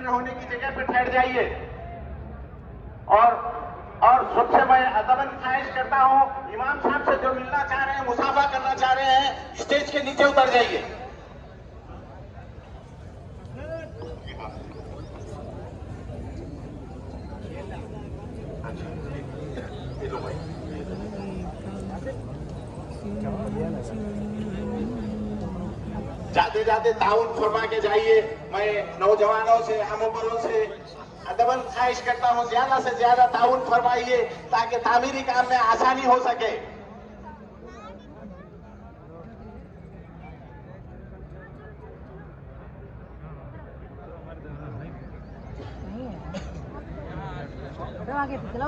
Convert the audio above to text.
खड़े होने की जगह पे ठहर जाइए। और सबसे मैं अदबन ख्वाहिश करता हूं, इमाम साहब से जो मिलना चाह रहे हैं, मुसाफा करना चाह रहे हैं, स्टेज के नीचे उतर जाइए। जाते जाते ताउन फरमा के जाइए। मैं नौजवानों से, हम उम्रों से अदबन ख्वाहिश करता हूं, ज्यादा से ज्यादा ताउन फरमाइए ताकि तामीरी काम में आसानी हो सके। आगे पिछला